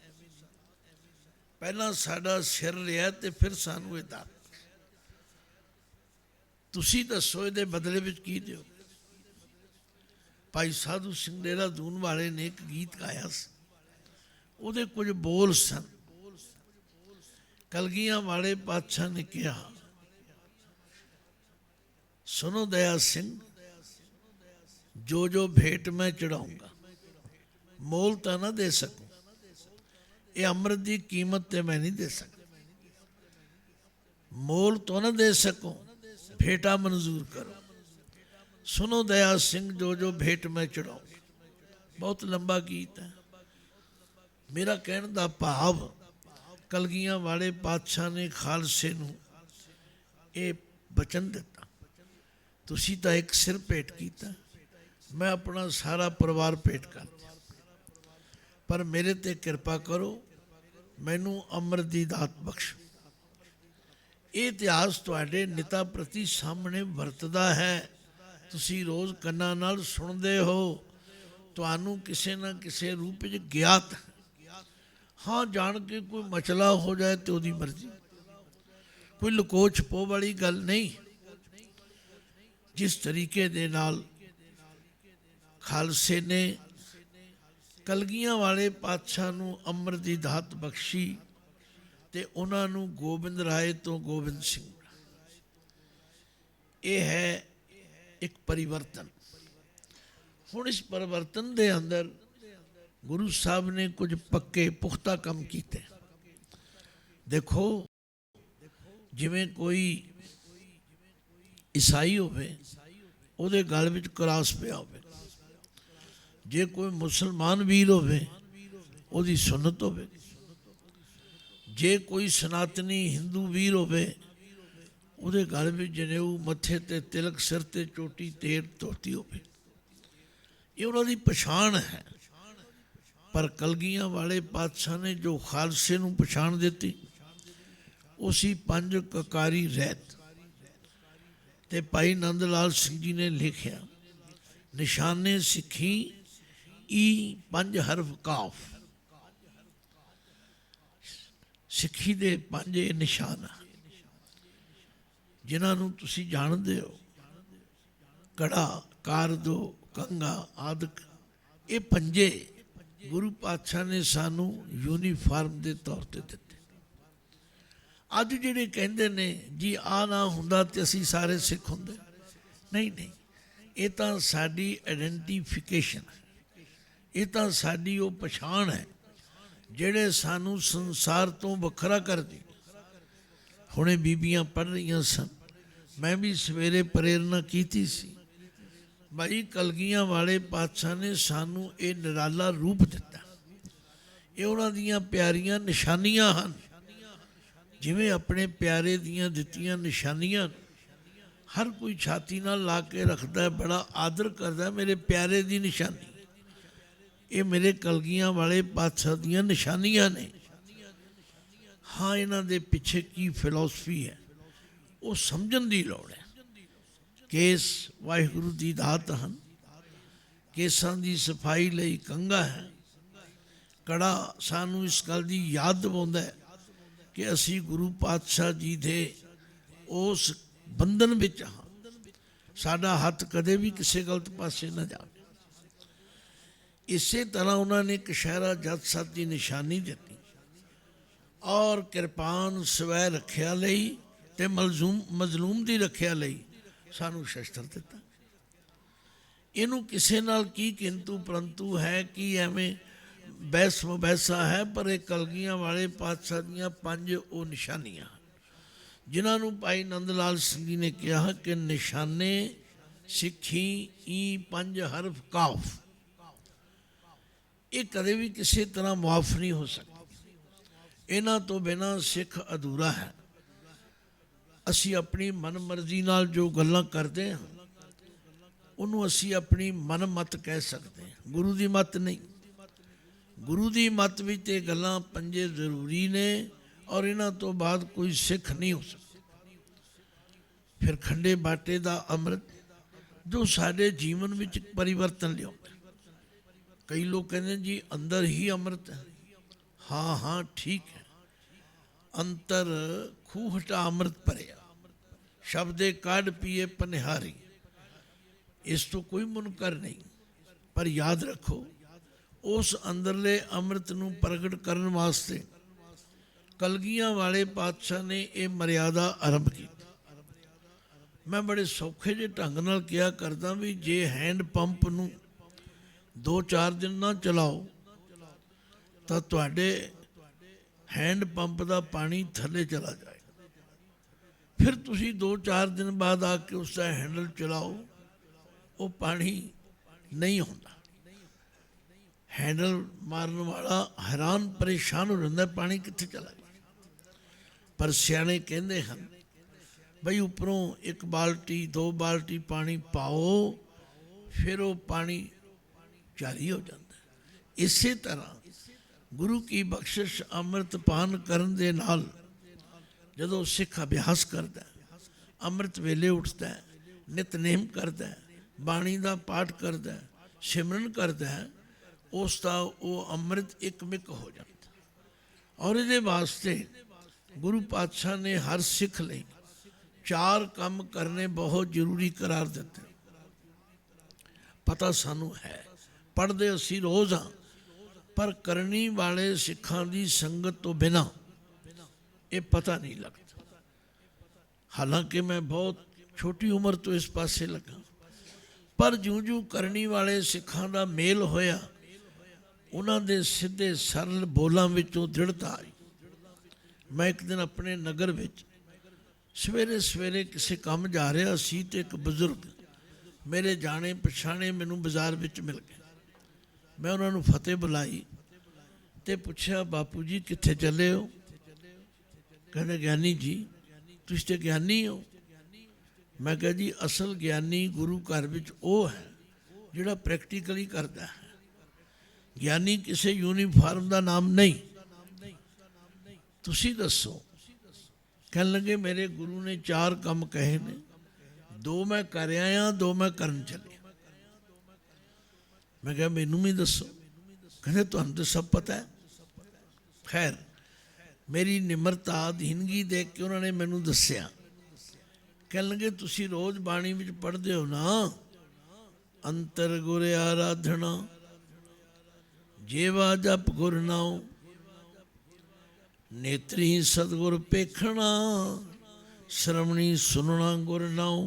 ਪਹਿਲਾਂ ਸਾਡਾ ਸਿਰ ਲਿਆ ਤੇ ਫਿਰ ਸਾਨੂੰ ਇਹ ਦਾਤ, ਤੁਸੀਂ ਦੱਸੋ ਇਹਦੇ ਬਦਲੇ ਵਿੱਚ ਕੀ ਦਿਓ। ਭਾਈ ਸਾਧੂ ਸਿੰਘ ਦੇਹਰਾਦੂਨ ਵਾਲੇ ਨੇ ਇੱਕ ਗੀਤ ਗਾਇਆ ਸੀ, ਉਹਦੇ ਕੁਝ ਬੋਲ ਸਨ। ਕਲਗੀਆਂ ਵਾਲੇ ਪਾਤਸ਼ਾਹ ਨੇ ਕਿਹਾ, ਸੁਨੋ ਦਇਆ ਸਿੰਘ ਜੋ ਜੋ ਭੇਟ ਮੈਂ ਚੜਾਊਂਗਾ ਮੋਲ ਤਾਂ ਨਾ ਦੇ ਸਕੂੰ, ਇਹ ਅੰਮ੍ਰਿਤ ਦੀ ਕੀਮਤ ਤੇ ਮੈਂ ਨਹੀਂ ਦੇ ਸਕਦਾ, ਮੋਲ तो ना दे सकूं, भेटा मंजूर करो। सुनो दया सिंह जो जो भेंट मैं चढ़ाऊं। बहुत लंबा गीत है। मेरा कहने का भाव कलगियां वाले पातशाह ने खालसे नूं ये बचन दिता, तुसी तो एक सिर भेंट किया, मैं अपना सारा परिवार भेंट कर दिया, पर मेरे ते कृपा करो, मैनू अमृत दी दात बख्शो। ਇਹ ਇਤਿਹਾਸ ਤੁਹਾਡੇ ਨਿਤਾ ਪ੍ਰਤੀ ਸਾਹਮਣੇ ਵਰਤਦਾ ਹੈ, ਤੁਸੀਂ ਰੋਜ਼ ਕੰਨਾਂ ਨਾਲ ਸੁਣਦੇ ਹੋ, ਤੁਹਾਨੂੰ ਕਿਸੇ ਨਾ ਕਿਸੇ ਰੂਪ ਵਿੱਚ ਗਿਆਤ। ਹਾਂ, ਜਾਣ ਕੇ ਕੋਈ ਮਸਲਾ ਹੋ ਜਾਏ ਤੇ ਉਹਦੀ ਮਰਜ਼ੀ, ਕੋਈ ਲੁਕੋ ਛਪੋ ਵਾਲੀ ਗੱਲ ਨਹੀਂ। ਜਿਸ ਤਰੀਕੇ ਦੇ ਨਾਲ ਖਾਲਸੇ ਨੇ ਕਲਗੀਆਂ ਵਾਲੇ ਪਾਤਸ਼ਾਹ ਨੂੰ ਅੰਮ੍ਰਿਤ ਦੀ ਦਾਤ ਬਖਸ਼ੀ ਤੇ ਉਹਨਾਂ ਨੂੰ ਗੋਬਿੰਦ ਰਾਏ ਤੋਂ ਗੋਬਿੰਦ ਸਿੰਘ, ਇਹ ਹੈ ਇੱਕ ਪਰਿਵਰਤਨ। ਹੁਣ ਇਸ ਪਰਿਵਰਤਨ ਦੇ ਅੰਦਰ ਗੁਰੂ ਸਾਹਿਬ ਨੇ ਕੁਝ ਪੱਕੇ ਪੁਖਤਾ ਕੰਮ ਕੀਤੇ। ਦੇਖੋ, ਜਿਵੇਂ ਕੋਈ ਈਸਾਈ ਹੋਵੇ ਉਹਦੇ ਗਲ ਵਿੱਚ ਕਰਾਸ ਪਿਆ ਹੋਵੇ, ਜੇ ਕੋਈ ਮੁਸਲਮਾਨ ਵੀਰ ਹੋਵੇ ਉਹਦੀ ਸੁਨਨਤ ਹੋਵੇ, ਜੇ ਕੋਈ ਸਨਾਤਨੀ ਹਿੰਦੂ ਵੀਰ ਹੋਵੇ ਉਹਦੇ ਗਲ ਵਿੱਚ ਜਨੇਊ, ਮੱਥੇ ਤੇ ਤਿਲਕ, ਸਿਰ ਤੇ ਚੋਟੀ, ਤੇਲ ਧੋਤੀ ਹੋਵੇ, ਇਹ ਉਹਨਾਂ ਦੀ ਪਛਾਣ ਹੈ। ਪਰ ਕਲਗੀਆਂ ਵਾਲੇ ਪਾਤਸ਼ਾਹ ਨੇ ਜੋ ਖਾਲਸੇ ਨੂੰ ਪਛਾਣ ਦਿੱਤੀ, ਉਹ ਸੀ ਪੰਜ ਕਕਾਰੀ ਰਹਿਤ। ਤੇ ਭਾਈ ਨੰਦ ਲਾਲ ਸਿੰਘ ਜੀ ਨੇ ਲਿਖਿਆ, ਨਿਸ਼ਾਨੇ ਸਿੱਖੀ ਈ ਪੰਜ ਹਰਫ ਕਾਫ। ਸਿੱਖੀ ਦੇ ਪੰਜ ਨਿਸ਼ਾਨ ਜਿਨ੍ਹਾਂ ਨੂੰ ਤੁਸੀਂ ਜਾਣਦੇ ਹੋ, ਕੜਾ, ਕਾਰਦੋ, ਕੰਗਾ ਆਦਿਕ, ਇਹ ਪੰਜੇ ਗੁਰੂ ਪਾਤਸ਼ਾਹ ਨੇ ਸਾਨੂੰ ਯੂਨੀਫਾਰਮ ਦੇ ਤੌਰ ਤੇ ਦਿੱਤੇ। ਅੱਜ ਜਿਹੜੇ ਕਹਿੰਦੇ ਨੇ ਜੀ ਆਹ ਨਾ ਹੁੰਦਾ ਤੇ ਅਸੀਂ ਸਾਰੇ ਸਿੱਖ ਹੁੰਦੇ, ਨਹੀਂ ਨਹੀਂ, ਇਹ ਤਾਂ ਸਾਡੀ ਆਇਡੈਂਟੀਫਿਕੇਸ਼ਨ ਹੈ, ਇਹ ਤਾਂ ਸਾਡੀ ਉਹ ਪਛਾਣ ਹੈ ਜਿਹੜੇ ਸਾਨੂੰ ਸੰਸਾਰ ਤੋਂ ਵੱਖਰਾ ਕਰਦੀ। ਹੁਣੇ ਬੀਬੀਆਂ ਪੜ੍ਹ ਰਹੀਆਂ ਸਨ, ਮੈਂ ਵੀ ਸਵੇਰੇ ਪ੍ਰੇਰਨਾ ਕੀਤੀ ਸੀ, ਭਾਈ ਕਲਗੀਆਂ ਵਾਲੇ ਪਾਤਸ਼ਾਹ ਨੇ ਸਾਨੂੰ ਇਹ ਨਿਰਾਲਾ ਰੂਪ ਦਿੱਤਾ। ਇਹ ਉਹਨਾਂ ਦੀਆਂ ਪਿਆਰੀਆਂ ਨਿਸ਼ਾਨੀਆਂ ਹਨ। ਜਿਵੇਂ ਆਪਣੇ ਪਿਆਰੇ ਦੀਆਂ ਦਿੱਤੀਆਂ ਨਿਸ਼ਾਨੀਆਂ ਹਰ ਕੋਈ ਛਾਤੀ ਨਾਲ ਲਾ ਕੇ ਰੱਖਦਾ, ਬੜਾ ਆਦਰ ਕਰਦਾ, ਮੇਰੇ ਪਿਆਰੇ ਦੀ ਨਿਸ਼ਾਨੀ, ਇਹ ਮੇਰੇ ਕਲਗੀਆਂ ਵਾਲੇ ਪਾਤਸ਼ਾਹ ਦੀਆਂ ਨਿਸ਼ਾਨੀਆਂ ਨੇ। ਹਾਂ, ਇਹਨਾਂ ਦੇ ਪਿੱਛੇ ਕੀ ਫਿਲਾਸਫੀ ਹੈ ਉਹ ਸਮਝਣ ਦੀ ਲੋੜ ਹੈ। ਕੇਸ ਵਾਹਿਗੁਰੂ ਦੀ ਦਾਤ ਹਨ, ਕੇਸਾਂ ਦੀ ਸਫਾਈ ਲਈ ਕੰਘਾ ਹੈ। ਕੜਾ ਸਾਨੂੰ ਇਸ ਗੱਲ ਦੀ ਯਾਦ ਦਿਵਾਉਂਦਾ ਹੈ ਕਿ ਅਸੀਂ ਗੁਰੂ ਪਾਤਸ਼ਾਹ ਜੀ ਦੇ ਉਸ ਬੰਧਨ ਵਿੱਚ ਹਾਂ, ਸਾਡਾ ਹੱਥ ਕਦੇ ਵੀ ਕਿਸੇ ਗਲਤ ਪਾਸੇ ਨਾ ਜਾਵੇ। ਇਸੇ ਤਰ੍ਹਾਂ ਉਹਨਾਂ ਨੇ ਕਛਹਿਰਾ ਜੱਜ ਸੱਤ ਦੀ ਨਿਸ਼ਾਨੀ ਦਿੱਤੀ, ਔਰ ਕਿਰਪਾਨ ਸਵੈ ਰੱਖਿਆ ਲਈ ਤੇ ਮਜ਼ਲੂਮ ਦੀ ਰੱਖਿਆ ਲਈ ਸਾਨੂੰ ਸ਼ਸਤਰ ਦਿੱਤਾ। ਇਹਨੂੰ ਕਿਸੇ ਨਾਲ ਕੀ ਕਿੰਤੂ ਪਰੰਤੂ ਹੈ, ਕੀ ਐਵੇਂ ਬਹਿਸ ਮੁਬੈਸਾ ਹੈ, ਪਰ ਇਹ ਕਲਗੀਆਂ ਵਾਲੇ ਪਾਤਸ਼ਾਹ ਦੀਆਂ ਪੰਜ ਉਹ ਨਿਸ਼ਾਨੀਆਂ ਜਿਨ੍ਹਾਂ ਨੂੰ ਭਾਈ ਨੰਦ ਲਾਲ ਸਿੰਘ ਜੀ ਨੇ ਕਿਹਾ ਕਿ ਨਿਸ਼ਾਨੇ ਸਿੱਖੀ ਈ ਪੰਜ ਹਰਫ ਕਾਫ। ਇਹ ਕਦੇ ਵੀ ਕਿਸੇ ਤਰ੍ਹਾਂ ਮੁਆਫ ਨਹੀਂ ਹੋ ਸਕਦੀ, ਇਹਨਾਂ ਤੋਂ ਬਿਨਾਂ ਸਿੱਖ ਅਧੂਰਾ ਹੈ। ਅਸੀਂ ਆਪਣੀ ਮਨਮਰਜ਼ੀ ਨਾਲ ਜੋ ਗੱਲਾਂ ਕਰਦੇ ਹਾਂ ਉਹਨੂੰ ਅਸੀਂ ਆਪਣੀ ਮਨ ਮਤ ਕਹਿ ਸਕਦੇ ਹਾਂ, ਗੁਰੂ ਦੀ ਮਤ ਨਹੀਂ। ਗੁਰੂ ਦੀ ਮਤ ਵਿੱਚ ਤੇ ਗੱਲਾਂ ਪੰਜੇ ਜ਼ਰੂਰੀ ਨੇ, ਔਰ ਇਹਨਾਂ ਤੋਂ ਬਾਅਦ ਕੋਈ ਸਿੱਖ ਨਹੀਂ ਹੋ ਸਕਦਾ। ਫਿਰ ਖੰਡੇ ਬਾਟੇ ਦਾ ਅੰਮ੍ਰਿਤ ਜੋ ਸਾਡੇ ਜੀਵਨ ਵਿੱਚ ਪਰਿਵਰਤਨ ਲਿਆਉਂਦਾ। ਕਈ ਲੋਕ ਕਹਿੰਦੇ ਜੀ ਅੰਦਰ ਹੀ ਅੰਮ੍ਰਿਤ ਹੈ। ਹਾਂ ਹਾਂ ਠੀਕ ਹੈ, ਅੰਤਰ ਖੂਹਟਾ ਅੰਮ੍ਰਿਤ ਭਰਿਆ, ਸ਼ਬਦੇ ਕੱਢ ਪੀਏ ਪਨਿਹਾਰੀ, ਇਸ ਤੋਂ ਕੋਈ ਮੁਨਕਰ ਨਹੀਂ। ਪਰ ਯਾਦ ਰੱਖੋ, ਉਸ ਅੰਦਰਲੇ ਅੰਮ੍ਰਿਤ ਨੂੰ ਪ੍ਰਗਟ ਕਰਨ ਵਾਸਤੇ ਕਲਗੀਆਂ ਵਾਲੇ ਪਾਤਸ਼ਾਹ ਨੇ ਇਹ ਮਰਿਆਦਾ ਆਰੰਭ ਕੀਤੀ। ਮੈਂ ਬੜੇ ਸੌਖੇ ਜਿਹੇ ਢੰਗ ਨਾਲ ਕਿਹਾ ਕਰਦਾ ਵੀ ਜੇ ਹੈਂਡ ਪੰਪ ਨੂੰ 2-4 ਦਿਨ ਨਾ ਚਲਾਓ ਤਾਂ ਤੁਹਾਡੇ ਹੈਂਡ ਪੰਪ ਦਾ ਪਾਣੀ ਥੱਲੇ ਚਲਾ ਜਾਏਗਾ। ਫਿਰ ਤੁਸੀਂ 2-4 ਦਿਨ ਬਾਅਦ ਆ ਕੇ ਉਸ ਦਾ ਹੈਂਡਲ ਚਲਾਓ, ਉਹ ਪਾਣੀ ਨਹੀਂ ਹੁੰਦਾ। ਹੈਂਡਲ ਮਾਰਨ ਵਾਲਾ ਹੈਰਾਨ ਪਰੇਸ਼ਾਨ ਹੋ ਜਾਂਦਾ, ਪਾਣੀ ਕਿੱਥੇ ਚਲਾ ਗਿਆ। ਪਰ ਸਿਆਣੇ ਕਹਿੰਦੇ ਹਨ ਬਈ ਉੱਪਰੋਂ 1 ਬਾਲਟੀ 2 ਬਾਲਟੀ ਪਾਣੀ ਪਾਓ, ਫਿਰ ਉਹ ਪਾਣੀ ਜਾਰੀ ਹੋ ਜਾਂਦਾ। ਇਸੇ ਤਰ੍ਹਾਂ ਗੁਰੂ ਕੀ ਬਖਸ਼ਿਸ਼ ਅੰਮ੍ਰਿਤ ਪਾਨ ਕਰਨ ਦੇ ਨਾਲ ਜਦੋਂ ਸਿੱਖ ਅਭਿਆਸ ਕਰਦਾ, ਅੰਮ੍ਰਿਤ ਵੇਲੇ ਉੱਠਦਾ, ਨਿਤਨੇਮ ਕਰਦਾ, ਬਾਣੀ ਦਾ ਪਾਠ ਕਰਦਾ, ਸਿਮਰਨ ਕਰਦਾ, ਉਸ ਦਾ ਉਹ ਅੰਮ੍ਰਿਤ ਇਕਮਿਕ ਹੋ ਜਾਂਦਾ। ਔਰ ਇਹਦੇ ਵਾਸਤੇ ਗੁਰੂ ਪਾਤਸ਼ਾਹ ਨੇ ਹਰ ਸਿੱਖ ਲਈ 4 ਕੰਮ ਕਰਨੇ ਬਹੁਤ ਜ਼ਰੂਰੀ ਕਰਾਰ ਦਿੱਤੇ। ਪਤਾ ਸਾਨੂੰ ਹੈ, ਪੜ੍ਹਦੇ ਅਸੀਂ ਰੋਜ਼ ਹਾਂ, ਪਰ ਕਰਨੀ ਵਾਲੇ ਸਿੱਖਾਂ ਦੀ ਸੰਗਤ ਤੋਂ ਬਿਨਾਂ ਇਹ ਪਤਾ ਨਹੀਂ ਲੱਗਦਾ। ਹਾਲਾਂਕਿ ਮੈਂ ਬਹੁਤ ਛੋਟੀ ਉਮਰ ਤੋਂ ਇਸ ਪਾਸੇ ਲੱਗਾ, ਪਰ ਜਿਉਂ-ਜਿਉਂ ਕਰਨੀ ਵਾਲੇ ਸਿੱਖਾਂ ਦਾ ਮੇਲ ਹੋਇਆ, ਉਹਨਾਂ ਦੇ ਸਿੱਧੇ ਸਰਲ ਬੋਲਾਂ ਵਿੱਚੋਂ ਦ੍ਰਿੜਤਾ ਆਈ। ਮੈਂ ਇੱਕ ਦਿਨ ਆਪਣੇ ਨਗਰ ਵਿੱਚ ਸਵੇਰੇ ਸਵੇਰੇ ਕਿਸੇ ਕੰਮ ਜਾ ਰਿਹਾ ਸੀ ਤੇ ਇੱਕ ਬਜ਼ੁਰਗ ਮੇਰੇ ਜਾਣੇ ਪਛਾਣੇ ਮੈਨੂੰ ਬਾਜ਼ਾਰ ਵਿੱਚ ਮਿਲ ਗਏ। ਮੈਂ ਉਹਨਾਂ ਨੂੰ ਫਤਿਹ ਬੁਲਾਈ ਤੇ ਪੁੱਛਿਆ, ਬਾਪੂ ਜੀ ਕਿੱਥੇ ਚੱਲੇ ਹੋ? ਕਹਿੰਦੇ ਗਿਆਨੀ ਜੀ ਤੁਸੀਂ ਤੇ ਗਿਆਨੀ ਹੋ। ਮੈਂ ਕਿਹਾ ਜੀ ਅਸਲ ਗਿਆਨੀ ਗੁਰੂ ਘਰ ਵਿੱਚ ਉਹ ਹੈ ਜਿਹੜਾ ਪ੍ਰੈਕਟੀਕਲੀ ਕਰਦਾ ਹੈ। ਗਿਆਨੀ ਕਿਸੇ ਯੂਨੀਫਾਰਮ ਦਾ ਨਾਮ ਨਹੀਂ। ਤੁਸੀਂ ਦੱਸੋ। ਕਹਿਣ ਲੱਗੇ ਮੇਰੇ ਗੁਰੂ ਨੇ 4 ਕੰਮ ਕਹੇ ਨੇ, 2 ਮੈਂ ਕਰ ਆਇਆ, 2 ਮੈਂ ਕਰਨ ਚੱਲਿਆ। ਮੈਂ ਕਿਹਾ ਮੈਨੂੰ ਵੀ ਦੱਸੋ। ਕਹਿੰਦੇ ਤੁਹਾਨੂੰ ਤਾਂ ਸਭ ਪਤਾ ਹੈ। ਖੈਰ ਮੇਰੀ ਨਿਮਰਤਾ ਅਧੀਨਗੀ ਦੇਖ ਕੇ ਉਹਨਾਂ ਨੇ ਮੈਨੂੰ ਦੱਸਿਆ। ਕਹਿਣ ਲੱਗੇ ਤੁਸੀਂ ਰੋਜ਼ ਬਾਣੀ ਵਿੱਚ ਪੜ੍ਹਦੇ ਹੋ ਨਾ, ਅੰਤਰ ਗੁਰ ਆਰਾਧਨਾ, ਜੇਵਾ ਜਪ ਗੁਰ ਨਾਉ, ਨੇਤਰੀ ਸਤਿਗੁਰ ਪੇਖਣਾ, ਸ਼ਰਮਣੀ ਸੁਣਨਾ ਗੁਰ ਨਾਉ।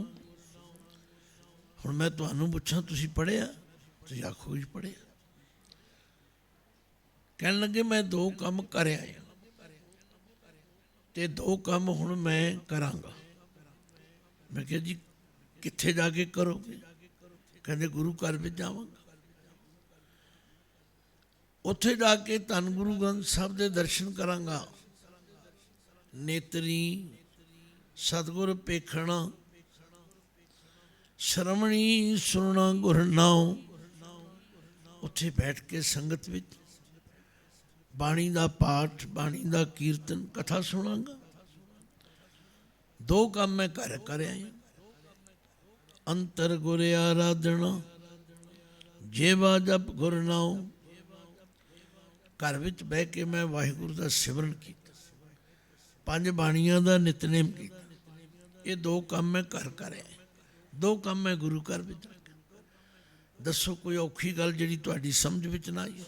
ਹੁਣ ਮੈਂ ਤੁਹਾਨੂੰ ਪੁੱਛਾਂ ਤੁਸੀਂ ਪੜ੍ਹਿਆ? ਤੁਸੀਂ ਆਖੋ ਜੀ ਪੜ੍ਹਿਆ। ਕਹਿਣ ਲੱਗੇ ਮੈਂ 2 ਕੰਮ ਕਰ ਆਇਆ ਤੇ 2 ਕੰਮ ਹੁਣ ਮੈਂ ਕਰਾਂਗਾ। ਮੈਂ ਕਿਹਾ ਜੀ ਕਿੱਥੇ ਜਾ ਕੇ ਕਰੋਗੇ? ਕਹਿੰਦੇ ਗੁਰੂ ਘਰ ਵਿੱਚ ਜਾਵਾਂਗਾ। ਉੱਥੇ ਜਾ ਕੇ ਧੰਨ ਗੁਰੂ ਗ੍ਰੰਥ ਸਾਹਿਬ ਦੇ ਦਰਸ਼ਨ ਕਰਾਂਗਾ। ਨੇਤਰੀ ਸਤਿਗੁਰ ਪੇਖਣਾ, ਸ਼ਰਮਣੀ ਸੁਣਨਾ ਗੁਰ ਨਾਉ। ਉੱਥੇ ਬੈਠ ਕੇ ਸੰਗਤ ਵਿੱਚ ਬਾਣੀ ਦਾ ਪਾਠ, ਬਾਣੀ ਦਾ ਕੀਰਤਨ, ਕਥਾ ਸੁਣਾਂਗਾ। 2 ਕੰਮ ਮੈਂ ਘਰ ਕਰ ਆਇਆ। ਅੰਤਰ ਗੁਰ ਆਰਾਧਨਾ, ਜੇਵਾ ਜਪ ਗੁਰ ਨਾਉ। ਘਰ ਵਿੱਚ ਬਹਿ ਕੇ ਮੈਂ ਵਾਹਿਗੁਰੂ ਦਾ ਸਿਮਰਨ ਕੀਤਾ, 5 ਬਾਣੀਆਂ ਦਾ ਨਿਤਨੇਮ ਕੀਤਾ। ਇਹ 2 ਕੰਮ ਮੈਂ ਘਰ ਕਰ ਆਇਆ। 2 ਕੰਮ ਮੈਂ ਗੁਰੂ ਘਰ ਵਿੱਚ ਰੱਖਿਆ। ਦੱਸੋ ਕੋਈ ਔਖੀ ਗੱਲ ਜਿਹੜੀ ਤੁਹਾਡੀ ਸਮਝ ਵਿੱਚ ਨਾ ਆਈ?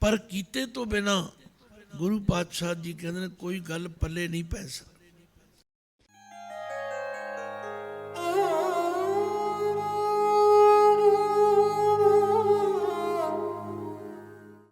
ਪਰ ਕੀਤੇ ਤੋਂ ਬਿਨਾਂ ਗੁਰੂ ਪਾਤਸ਼ਾਹ ਜੀ ਕਹਿੰਦੇ ਨੇ ਕੋਈ ਗੱਲ ਪੱਲੇ ਨਹੀਂ ਪੈ ਸਕਦੀ।